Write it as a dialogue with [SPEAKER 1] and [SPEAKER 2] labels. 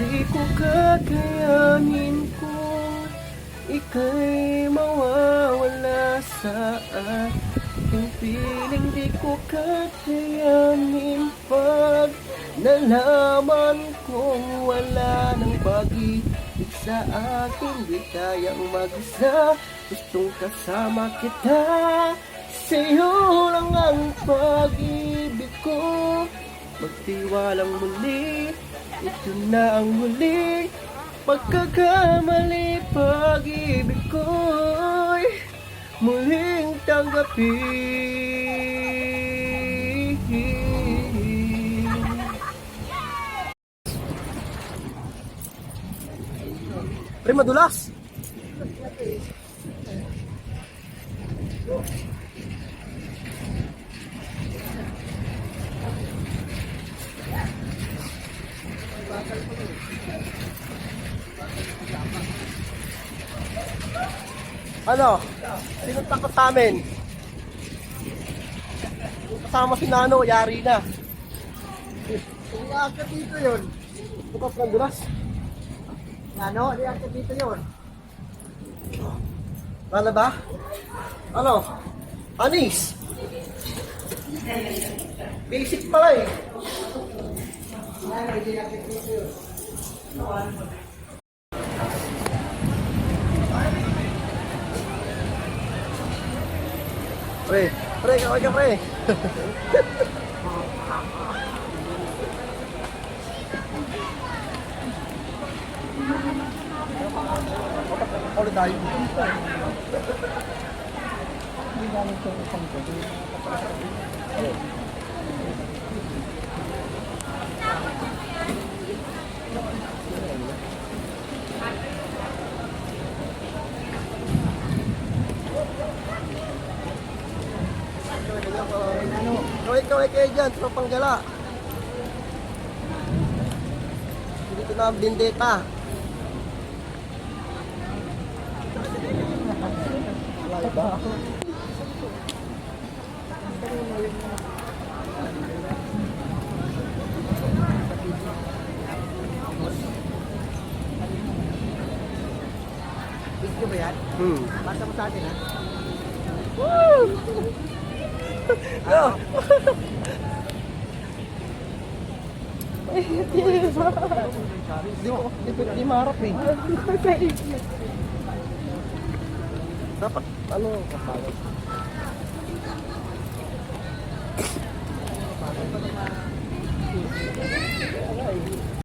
[SPEAKER 1] Di ko kakayanin kung ika'y mawawala sa aking piling. Di ko kakayanin pag nalaman kong wala ng pag-ibig sa akin. Di kayang mag-isa, gustong kasama kita. Sa'yo lang ang pag-ibig ko. Magtiwalang muli, ito na ang muli. Pagkakamali, pag-ibig ko'y muling tanggapin. Pre, madulas! Ano? Sino takot sa amin? Kasama si Nano, yari na.
[SPEAKER 2] Hindi akit dito yun.
[SPEAKER 1] Bukas ng dulas.
[SPEAKER 2] Ano? Hindi akit dito yun.
[SPEAKER 1] Ano ba? Ano? Anis? Basic pala eh.
[SPEAKER 2] Hindi akit dito yun.
[SPEAKER 1] Pre, kaway ka pre. Ulit tayo. Kaway kayo dyan, tropang gala. Dito na ang bindeta. Wala ba?
[SPEAKER 2] Video ba yan? Basta mo sa atin ha?
[SPEAKER 1] Woo! Yo! Di marap eh. Dapat ano kapagod.